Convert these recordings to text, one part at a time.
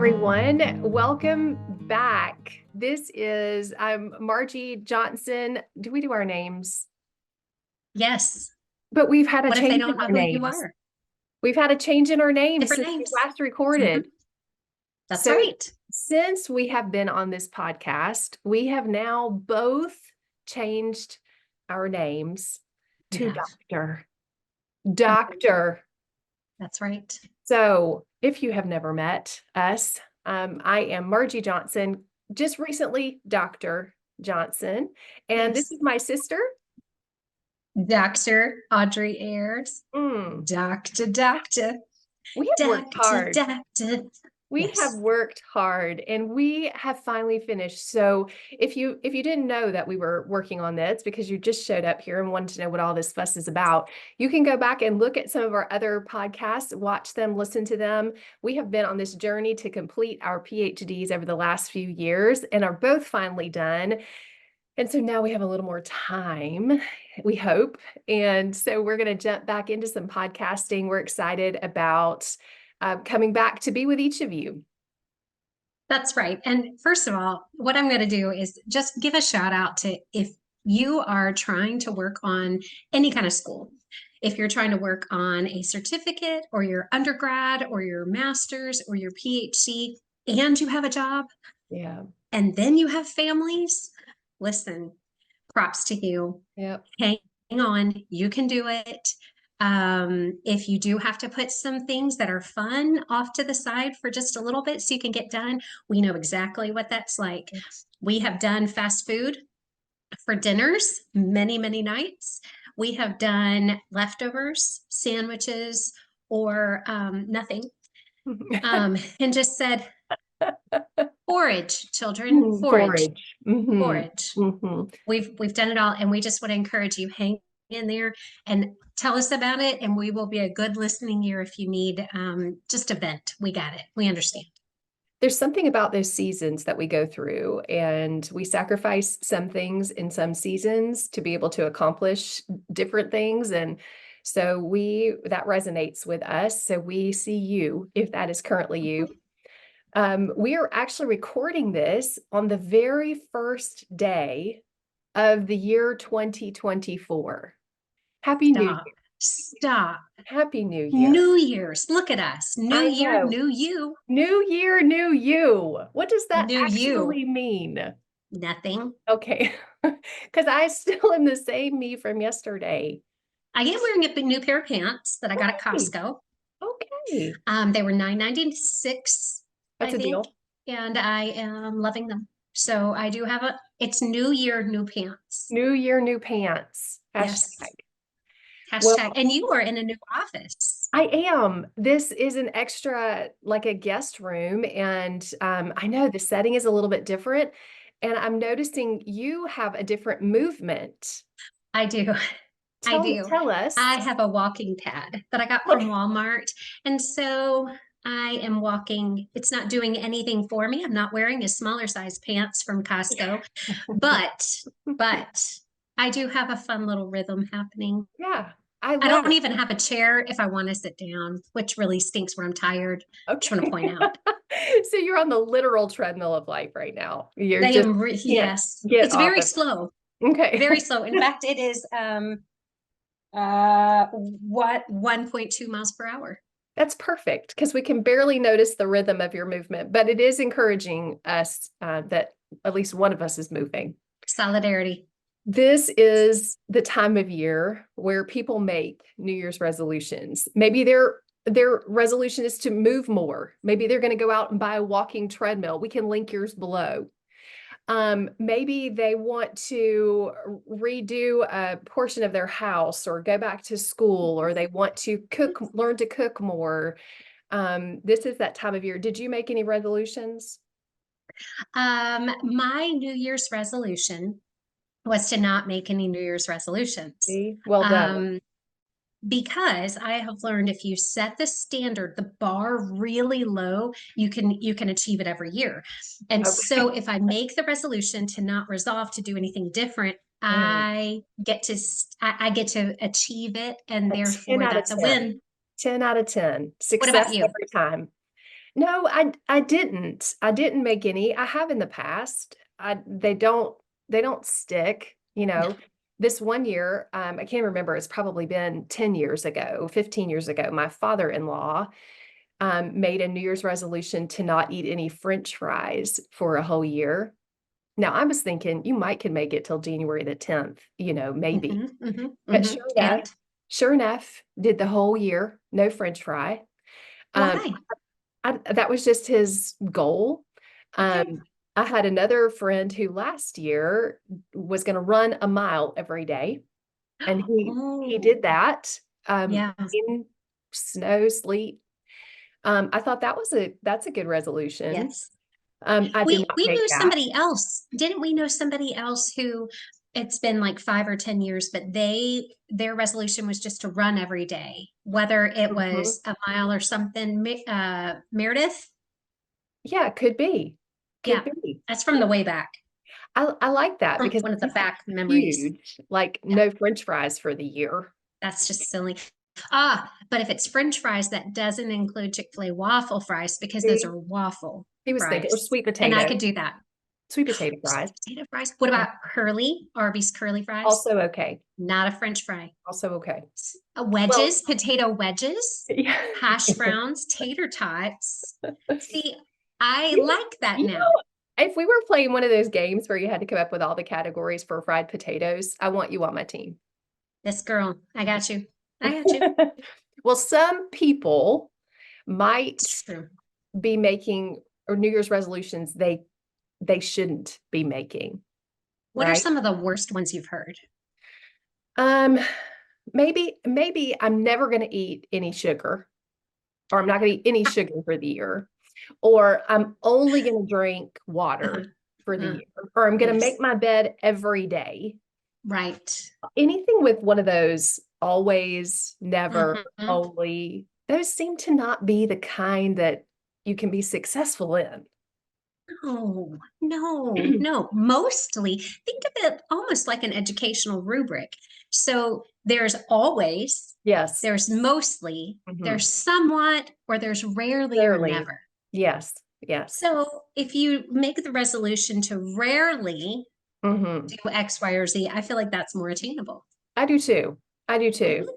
everyone. Welcome back. This is Margie Johnson. Do we do our names? Yes. But we've had a What if they change in don't know our who you names. are? We've had a change in our names Different since we names. last recorded. That's So right. since we have been on this podcast, we have now both changed our names to Dr. Doctor. That's right. So if you have never met us, I am Margie Johnson, just recently Dr. Johnson, and this Yes. is my sister. Dr. Audrey Ayers. Doctor. We have worked hard. Doctor. We have worked hard and we have finally finished. So if you didn't know that we were working on this because you just showed up here and wanted to know what all this fuss is about, you can go back and look at some of our other podcasts, watch them, listen to them. We have been on this journey to complete our PhDs over the last few years and are both finally done. And so now we have a little more time, we hope. And so we're going to jump back into some podcasting. We're excited about coming back to be with each of you. That's right. And first of all, what I'm going to do is just give a shout out to if you are trying to work on any kind of school, if you're trying to work on a certificate or your undergrad or your master's or your PhD and you have a job. Yeah. And then you have families. Listen, props to you. Yep. Hang on, you can do it. If you do have to put some things that are fun off to the side for just a little bit so you can get done, we know exactly what that's like. We have done fast food for dinners many, many nights. We have done leftovers, sandwiches, or nothing. And just said, forage, children, forage. Forage. We've done it all, and we just want to encourage you, hang in there and tell us about it, and we will be a good listening ear if you need just a vent. We got it. We understand. There's something about those seasons that we go through, and we sacrifice some things in some seasons to be able to accomplish different things. And so that resonates with us. So we see you, if that is currently you. We are actually recording this on the very first day of the year 2024. Happy New Year. Stop. Happy New Year. New Year's. Look at us. New year, new you. New year, new you. What does that New actually mean? Nothing. Okay. Because I still am the same me from yesterday. I am wearing a new pair of pants that I got at Costco. Okay. They were $9.96. That's a deal. And I am loving them. So I do have it's new year, new pants. New year, new pants. Yes. Hashtag. Well, and you are in a new office. I am. This is an extra, like a guest room. And I know the setting is a little bit different. And I'm noticing you have a different movement. I do. Tell us. I have a walking pad that I got from Walmart. And so I am walking. It's not doing anything for me. I'm not wearing a smaller size pants from Costco, but I do have a fun little rhythm happening. Yeah. I don't even have a chair if I want to sit down, which really stinks when I'm tired. Okay. Just want to point out. So you're on the literal treadmill of life right now. Yes. It's very slow. Okay. Very slow. In fact, it is 1.2 miles per hour. That's perfect because we can barely notice the rhythm of your movement, but it is encouraging us that at least one of us is moving. Solidarity. This is the time of year where people make New Year's resolutions. Maybe their resolution is to move more. Maybe they're going to go out and buy a walking treadmill. We can link yours below. Maybe they want to redo a portion of their house or go back to school, or they want to learn to cook more. This is that time of year. Did you make any resolutions? My New Year's resolution was to not make any New Year's resolutions. See? Well done. Because I have learned if you set the standard, the bar really low, you can achieve it every year. And so if I make the resolution to not resolve to do anything different, I get to achieve it, and therefore that's a win. 10 out of 10. Success every time. No, I didn't. I didn't make any. I have in the past. They don't stick, you No. know. This one year, I can't remember, it's probably been 10 years ago, 15 years ago, my father-in-law made a New Year's resolution to not eat any French fries for a whole year. Now, I was thinking you might can make it till January the 10th, maybe. But And sure enough, did the whole year, no French fry. Um, why? that was just his goal. Okay. Um, I had another friend who last year was going to run a mile every day, and he Oh, did that yeah. in snow, sleet. I thought that's a good resolution. Yes. I did We not we make knew that. somebody else. Didn't we know somebody else who it's been like 5 or 10 years, but their resolution was just to run every day, whether it Mhm. was a mile or something. Meredith, Yeah, could be, could yeah, be. that's from the way back, I like that from because one of the it's back memories. huge, like Yeah, no French fries for the year. that's just silly. Ah, but if it's French fries, that doesn't include Chick-fil-A waffle fries because those See, are waffle he was thinking, or fries, sweet and I potato, could do that. sweet potato fries. Sweet potato fries. What about curly, Arby's curly fries? Also okay. Not a French fry. Also okay. Well, Wedges, potato wedges, yeah. hash browns, tater tots. See, I You, like that you now. know, if we were playing one of those games where you had to come up with all the categories for fried potatoes, I want you on my team. This girl, I got you. I got you. Well, some people might It's true. be making or New Year's resolutions they shouldn't be making, What are right? some of the worst ones you've heard? Um, maybe I'm never going to eat any sugar, or I'm not going to eat any sugar for the year, or I'm only going to drink water for the Uh, year, or I'm going to yes, make my bed every day. right. Anything with one of those always, never, Mhm. only, those seem to not be the kind that you can be successful in. No, no, no. Mostly, think of it almost like an educational rubric. So there's always, Yes. there's mostly, Mhm. there's somewhat, or there's rarely or Rarely. never. Yes. Yes. So if you make the resolution to rarely Hmm. do X, Y, or Z, I feel like that's more attainable. I do too. I do too.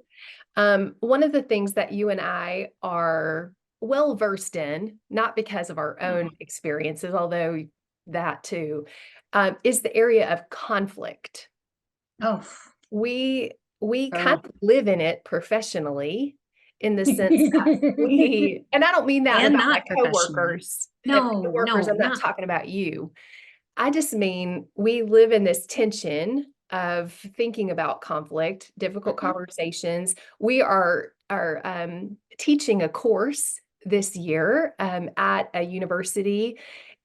Mhm. One of the things that you and I are well versed in, not because of our own experiences, although that too, is the area of conflict. Oh, We kind girl. of live in it professionally in the sense that and I don't mean that And about my not professionally. coworkers. No, Coworkers, no, I'm not not. talking about you. I just mean we live in this tension of thinking about conflict, difficult Mhm, conversations. We are teaching a course this year at a university,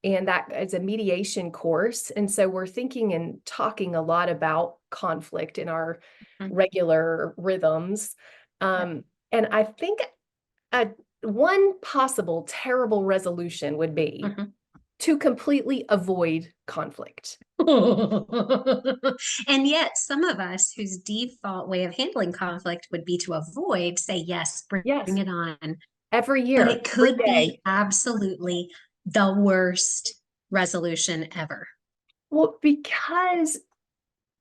and that is a mediation course. And so we're thinking and talking a lot about conflict in our mhm. regular rhythms. Yep. And I think a one possible terrible resolution would be Mhm. to completely avoid conflict. And yet, some of us whose default way of handling conflict would be to avoid, say, yes, bring Yes, it on. every But year, it every could day. be absolutely the worst resolution ever. Well, because,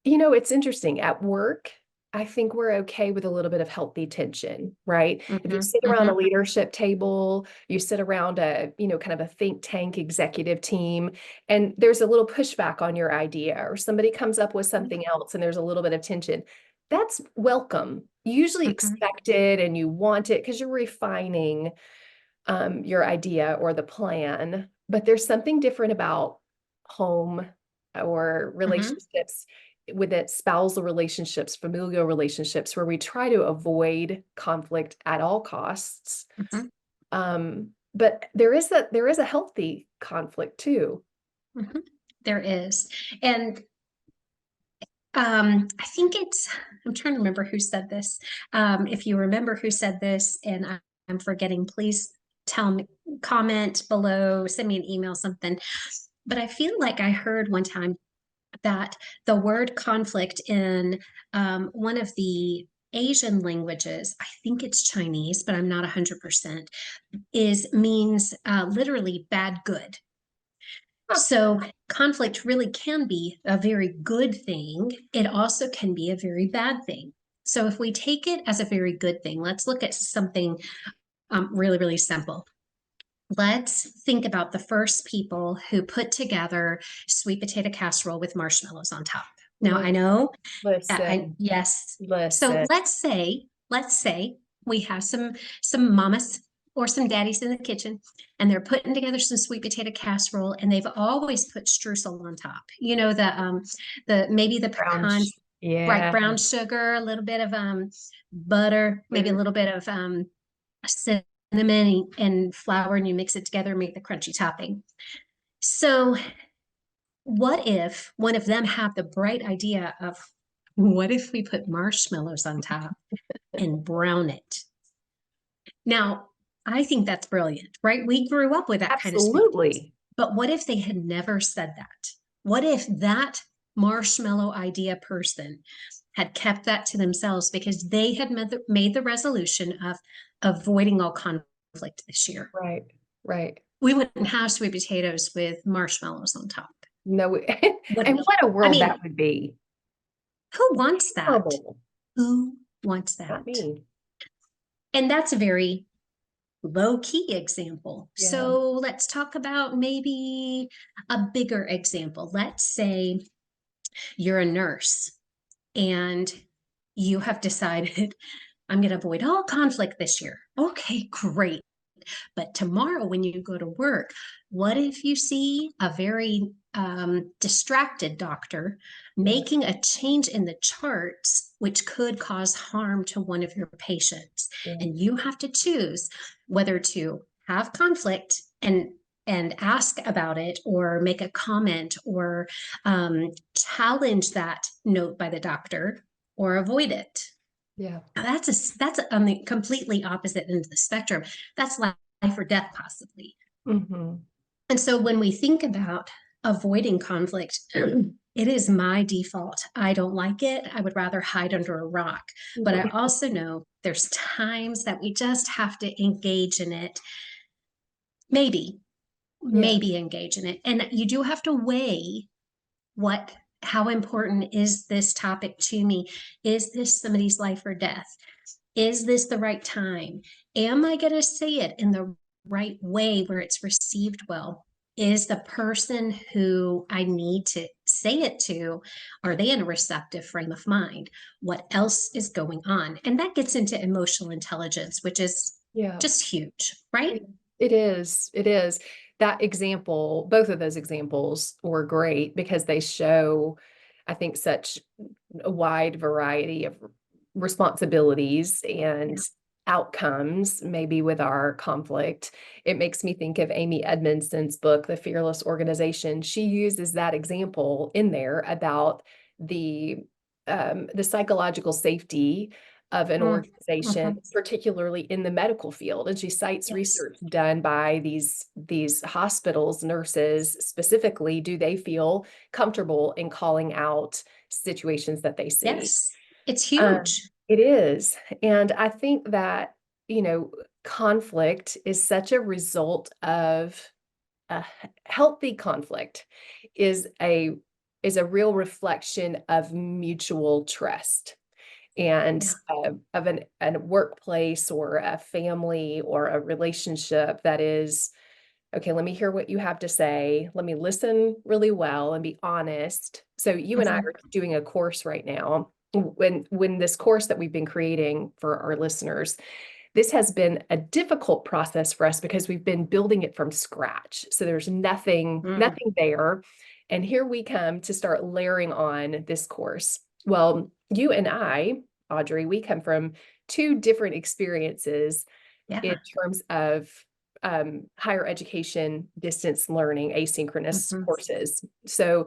it's interesting. At work, I think we're okay with a little bit of healthy tension, right? If you Hmm, sit around a hmm, leadership table, you sit around kind of a think tank executive team, and there's a little pushback on your idea, or somebody comes up with something else and there's a little bit of tension. That's welcome, usually hmm, expected, and you want it because you're refining your idea or the plan. But there's something different about home or hmm, relationships with it, spousal relationships, familial relationships, where we try to avoid conflict at all costs. hmm, But there is a healthy conflict too. hmm. There is. And I think I'm trying to remember who said this. If you remember who said this and I'm forgetting, please tell me, comment below, send me an email, something. But I feel like I heard one time that the word conflict in one of the Asian languages, I think it's Chinese, but I'm not 100%, means literally bad good. Huh. So conflict really can be a very good thing. It also can be a very bad thing. So if we take it as a very good thing, let's look at something really, really simple. Let's think about the first people who put together sweet potato casserole with marshmallows on top. Now I Listen, know, listen, yes. So listen. let's say we have some mamas or some daddies in the kitchen, and they're putting together some sweet potato casserole, and they've always put streusel on top. You know, the maybe the Brown, pecans, right? yeah. Brown sugar, a little bit of butter, maybe a little bit of cinnamon and flour, and you mix it together and make the crunchy topping. So what if one of them have the bright idea of, what if we put marshmallows on top and brown it? Now, I think that's brilliant, right? We grew up with that kind of sweet potatoes. Absolutely. But what if they had never said that? What if that marshmallow idea person had kept that to themselves because they had made the resolution of avoiding all conflict this year? Right. Right. We wouldn't have sweet potatoes with marshmallows on top, No, would and we? what a I world that mean, would be. who wants that? Horrible. Who wants Not that? me. And that's a very low key example. Yeah. So let's talk about maybe a bigger example. Let's say you're a nurse and you have decided, I'm going to avoid all conflict this year. Okay, great. But tomorrow, when you go to work, what if you see a very distracted doctor Yeah. making a change in the charts, which could cause harm to one of your patients? Yeah. And you have to choose whether to have conflict and ask about it, or make a comment, or challenge that note by the doctor, or avoid it. Yeah. That's on the completely opposite end of the spectrum. That's life or death, possibly. Hmm. And so when we think about avoiding conflict, it is my default. I don't like it. I would rather hide under a rock. But I also know there's times that we just have to engage in it. Maybe, Yeah. maybe engage in it. And you do have to weigh how important is this topic to me? Is this somebody's life or death? Is this the right time? Am I going to say it in the right way where it's received well? Is the person who I need to say it to, are they in a receptive frame of mind? What else is going on? And that gets into emotional intelligence, which is Yeah. just huge, right? It is. It is. That example, both of those examples were great because they show, I think, such a wide variety of responsibilities and Yeah. outcomes, maybe with our conflict. It makes me think of Amy Edmondson's book, The Fearless Organization. She uses that example in there about the psychological safety of an organization, Mhm. particularly in the medical field. And she cites Yes. research done by these hospitals, nurses specifically. Do they feel comfortable in calling out situations that they see? Yes. It's huge. It is. And I think that, conflict is such a result of a healthy conflict is a real reflection of mutual trust and Yeah. of a workplace or a family or a relationship that is, okay, let me hear what you have to say. Let me listen really well and be honest. So you and I Mhm. are doing a course right now. When this course that we've been creating for our listeners, this has been a difficult process for us because we've been building it from scratch. So there's Mm. nothing there. And here we come to start layering on this course. Well, you and I, Audrey, we come from two different experiences in Yeah. terms of higher education, distance learning, asynchronous Mhm. courses. So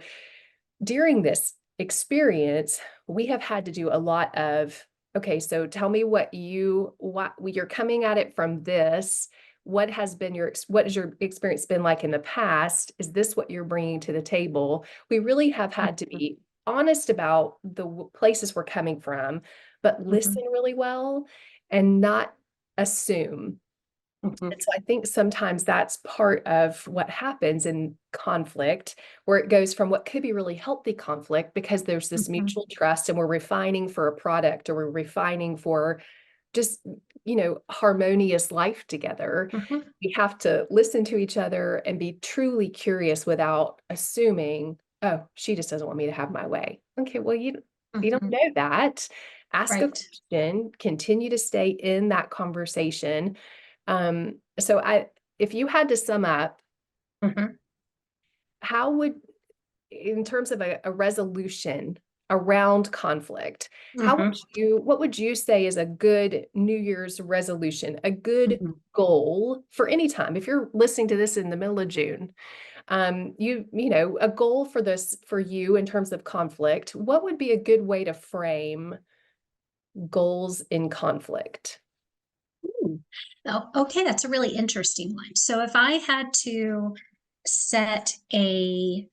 during this experience, we have had to do a lot of, okay, so tell me what you're coming at it from this. What has your experience been like in the past? Is this what you're bringing to the table? We really have had to Mhm. be honest about the places we're coming from, but listen really well and not assume. Mhm. And so I think sometimes that's part of what happens in conflict, where it goes from what could be really healthy conflict because there's this Mhm. mutual trust and we're refining for a product or we're refining for just, harmonious life together. Mhm. We have to listen to each other and be truly curious without assuming, oh, she just doesn't want me to have my way. Okay, well, you don't Mhm. know that. Ask a Right. question, continue to stay in that conversation. So if you had to sum up, Mhm. how would, in terms of a resolution around conflict, Mhm. what would you say is a good New Year's resolution, a good Mhm. goal for any time? If you're listening to this in the middle of June, a goal for this for you in terms of conflict, what would be a good way to frame goals in conflict? Ooh. Oh, okay, that's a really interesting one. So if I had to set an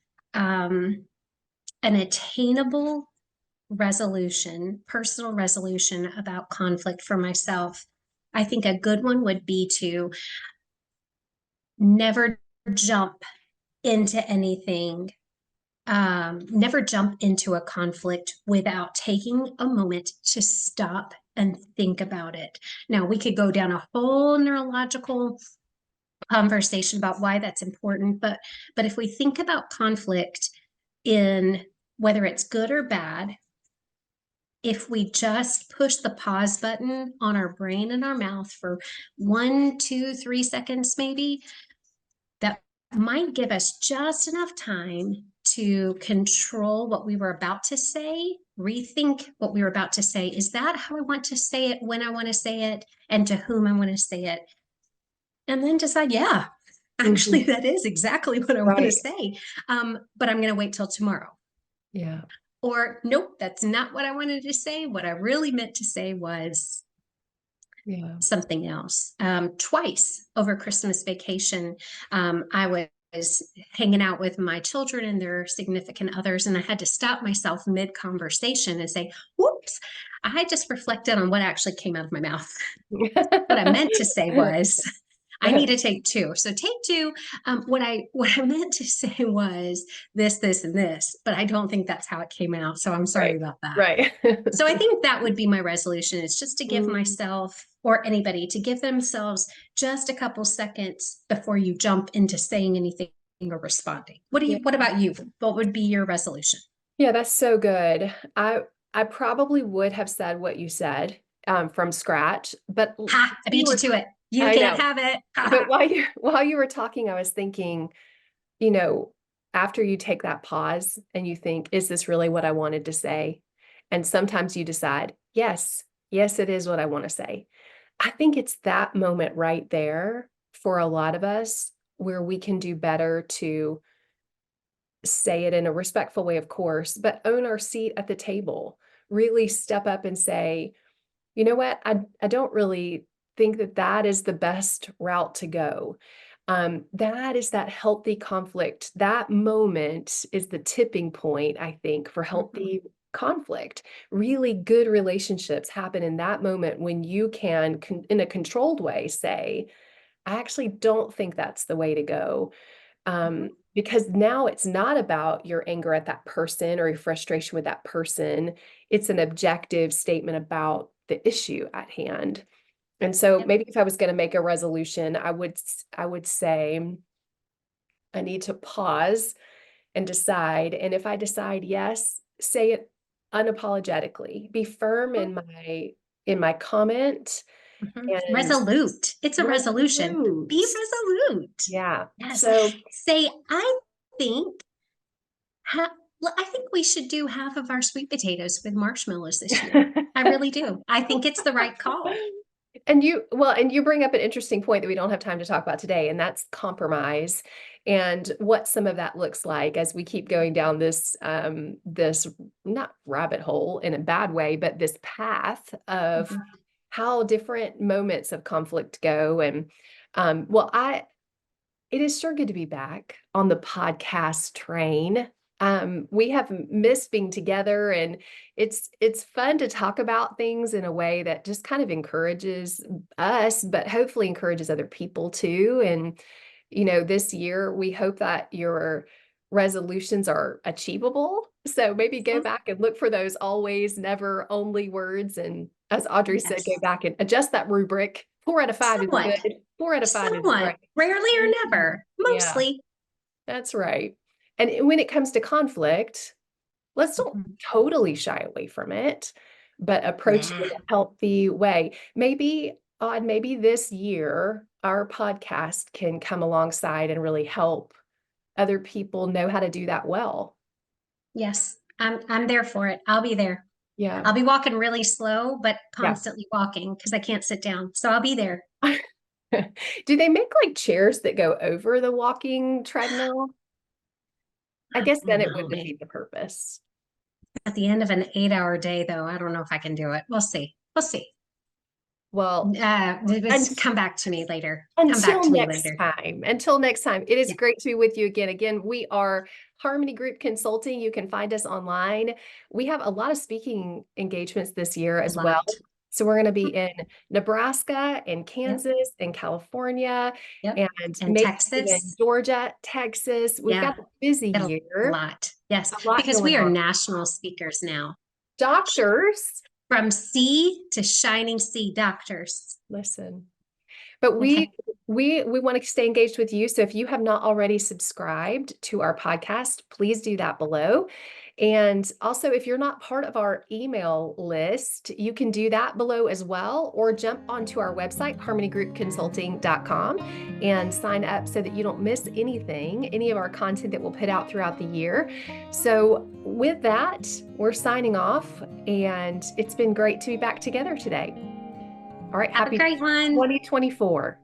attainable resolution, personal resolution about conflict for myself, I think a good one would be to never jump into anything, never jump into a conflict without taking a moment to stop and think about it. Now, we could go down a whole neurological conversation about why that's important, but if we think about conflict in whether it's good or bad, if we just push the pause button on our brain and our mouth for 1, 2, 3 seconds, maybe, that might give us just enough time to control what we were about to say, rethink what we were about to say. Is that how I want to say it, when I want to say it, and to whom I want to say it? And then decide, yeah, actually, Mhm. that is exactly what I want to Right. say. But I'm going to wait till tomorrow. Yeah. Or, nope, that's not what I wanted to say. What I really meant to say was Yeah. something else. Twice over Christmas vacation, I was hanging out with my children and their significant others, and I had to stop myself mid conversation and say, whoops, I just reflected on what actually came out of my mouth. What I meant to say was, I need to take two. So take two. What I meant to say was this, and this, but I don't think that's how it came out. So I'm sorry Right. about that. Right. So I think that would be my resolution, is just to give Mm, myself or anybody to give themselves just a couple seconds before you jump into saying anything or responding. yeah. What about you? What would be your resolution? Yeah, that's so good. I probably would have said what you said from scratch, but Ha, I you beat you were to it. You I can't know. have it. Ha, But ha. while you were talking, I was thinking, you know, after you take that pause and you think, is this really what I wanted to say? And sometimes you decide, yes, yes, it is what I want to say. I think it's that moment right there for a lot of us where we can do better to say it in a respectful way, of course, but own our seat at the table. Really step up and say, you know what? I don't really think that that is the best route to go. That is that healthy conflict. That moment is the tipping point, I think, for Mhm. healthy conflict. Really good relationships happen in that moment when you can, in a controlled way, say, I actually don't think that's the way to go. Mhm. Because now it's not about your anger at that person or your frustration with that person. It's an objective statement about the issue at hand. And so Yep. maybe if I was going to make a resolution, I would say I need to pause and decide. And if I decide yes, say it unapologetically. Be firm in my comment Mhm. and Resolute. It's a resolution. Be resolute. resolute. Yeah. Yes. So Say, I think, well, I think we should do half of our sweet potatoes with marshmallows this year. I really do. I think it's the right call. And you bring up an interesting point that we don't have time to talk about today, and that's compromise and what some of that looks like as we keep going down this not rabbit hole in a bad way, but this path of Mhm. how different moments of conflict go. And well, it is sure good to be back on the podcast train. We have missed being together, and it's fun to talk about things in a way that just kind of encourages us, but hopefully encourages other people too. And this year we hope that your resolutions are achievable. So maybe go Mhm. back and look for those always, never, only words. And as Audrey said, go Yes. back and adjust that rubric. 4 out of 5 is Somewhat. good. 4 out of 5 is Somewhat. great. Rarely or never. Yeah, Mostly. that's right. And when it comes to conflict, let's don't Mhm. totally shy away from it, but approach it Nah. in a healthy way. Maybe this year our podcast can come alongside and really help other people know how to do that well. Yes. I'm there for it. I'll be there. Yeah. I'll be walking really slow, but Yeah. constantly walking because I can't sit down. So I'll be there. Do they make like chairs that go over the walking treadmill? I I guess then don't it would know. defeat the purpose. At the end of an 8-hour day, though, I don't know if I can do it. We'll see. We'll see. Well, Just and come back to me later. Come back until to me next later. time, until next time, it is Yeah, great to be with you again. Again, we are Harmony Group Consulting. You can find us online. We have a lot of speaking engagements this year a as well. lot. So we're going to be in Nebraska and Yep, Kansas and California yep. and And maybe even Texas. Georgia, Texas. We've Yeah, got a busy got a year, lot. Yes, a lot because going we are on. national speakers now. Doctors, From sea to shining sea doctors. listen. But we Okay. we want to stay engaged with you. So if you have not already subscribed to our podcast, please do that below. And also, if you're not part of our email list, you can do that below as well, or jump onto our website, harmonygroupconsulting.com, and sign up so that you don't miss anything, any of our content that we'll put out throughout the year. So with that, we're signing off, and it's been great to be back together today. All right, Have a happy great one. 2024.